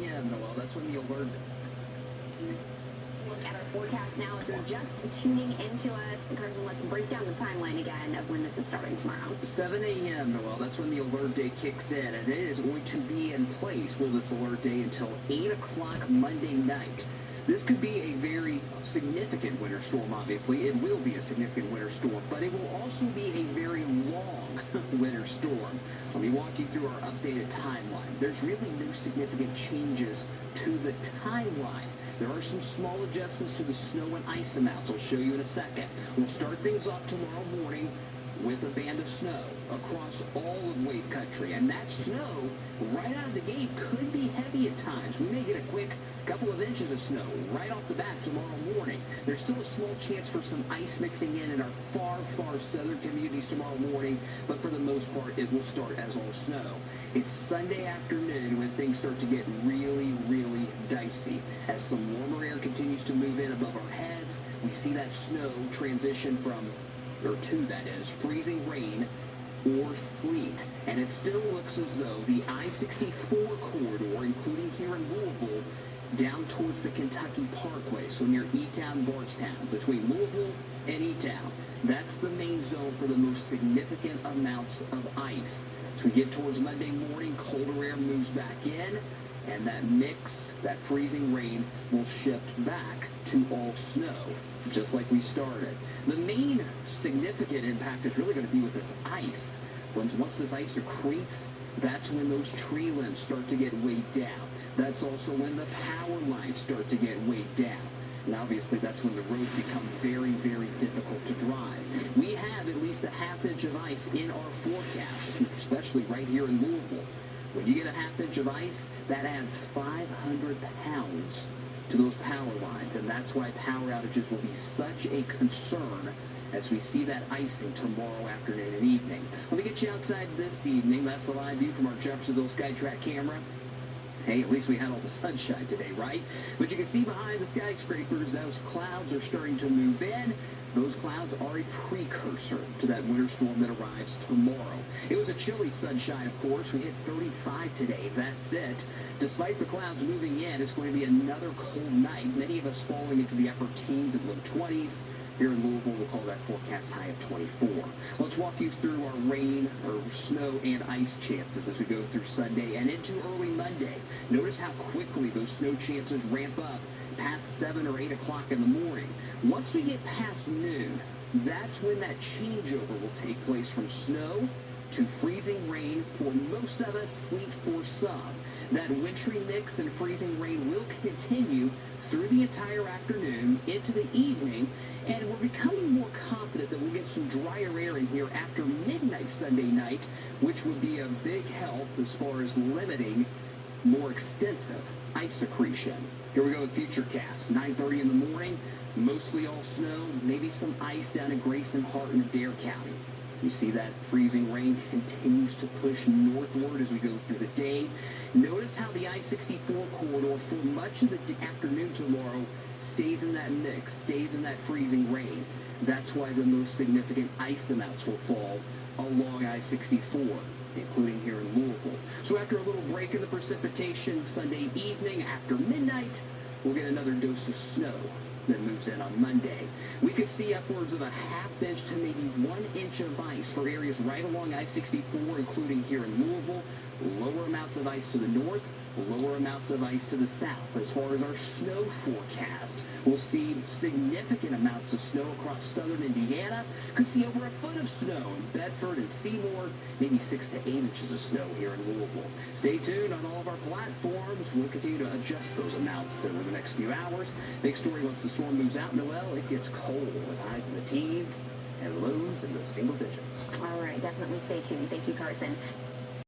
a.m., Noel. That's when the alert. Look at our forecast now. If you're just tuning into us, Carson, let's break down the timeline again of when this is starting tomorrow. 7 a.m., Noel. That's when the alert day kicks in, and it is going to be in place, will this alert day, until 8 o'clock Monday night. This could be a very significant winter storm, obviously. It will be a significant winter storm, but it will also be a very long winter storm. Let me walk you through our updated timeline. There's really no significant changes to the timeline. There are some small adjustments to the snow and ice amounts. I'll show you in a second. We'll start things off tomorrow morning with a band of snow across all of Wave Country. And that snow, right out of the gate, could be heavy at times. We may get a quick couple of inches of snow right off the bat tomorrow morning. There's still a small chance for some ice mixing in our far, far southern communities tomorrow morning, but for the most part, it will start as all snow. It's Sunday afternoon when things start to get really, really dicey. As some warmer air continues to move in above our heads, we see that snow transition from that is, freezing rain or sleet. And it still looks as though the I-64 corridor, including here in Louisville, down towards the Kentucky Parkway, so near E-Town, Bardstown, between Louisville and E-Town, that's the main zone for the most significant amounts of ice. As we get towards Monday morning, colder air moves back in, and that mix, that freezing rain, will shift back to all snow, just like we started. The main significant impact is really going to be with this ice. Once this ice accretes, that's when those tree limbs start to get weighed down. That's also when the power lines start to get weighed down. And obviously, that's when the roads become very, very difficult to drive. We have at least a half inch of ice in our forecast, especially right here in Louisville. When you get a half inch of ice, that adds 500 pounds to those power lines, and that's why power outages will be such a concern as we see that icing tomorrow afternoon and evening. Let me get you outside this evening. That's a live view from our Jeffersonville SkyTrack camera. Hey, at least we had all the sunshine today, right? But you can see behind the skyscrapers, those clouds are starting to move in. Those clouds are a precursor to that winter storm that arrives tomorrow. It was a chilly sunshine, of course. We hit 35 today. That's it. Despite the clouds moving in, it's going to be another cold night. Many of us falling into the upper teens and low 20s. Here in Louisville, we'll call that forecast high of 24. Let's walk you through our rain, or snow, and ice chances as we go through Sunday and into early Monday. Notice how quickly those snow chances ramp up past 7 or 8 o'clock in the morning. Once we get past noon, that's when that changeover will take place from snow to freezing rain for most of us, sleet for some. That wintry mix and freezing rain will continue through the entire afternoon into the evening, and we're becoming more confident that we'll get some drier air in here after midnight Sunday night, which would be a big help as far as limiting more extensive ice accretion. Here we go with Futurecast. 9:30 in the morning, mostly all snow, maybe some ice down in Grayson, Hart, and Adair County. You see that freezing rain continues to push northward as we go through the day. Notice how the I-64 corridor for much of the afternoon tomorrow stays in that mix, stays in that freezing rain. That's why the most significant ice amounts will fall along I-64, including here in Louisville. So after a little break in the precipitation Sunday evening after midnight, we'll get another dose of snow that moves in on Monday. We could see upwards of a half inch to maybe 1 inch of ice for areas right along I-64, including here in Louisville. Lower amounts of ice to the north, lower amounts of ice to the south. As far as our snow forecast, we'll see significant amounts of snow across southern Indiana. Could see over a foot of snow in Bedford and Seymour, maybe 6 to 8 inches of snow here in Louisville. Stay tuned on all of our platforms. We'll continue to adjust those amounts over the next few hours. Big story once the storm moves out, Noel, it gets cold with highs in the teens and lows in the single digits. All right, definitely stay tuned. Thank you, Carson.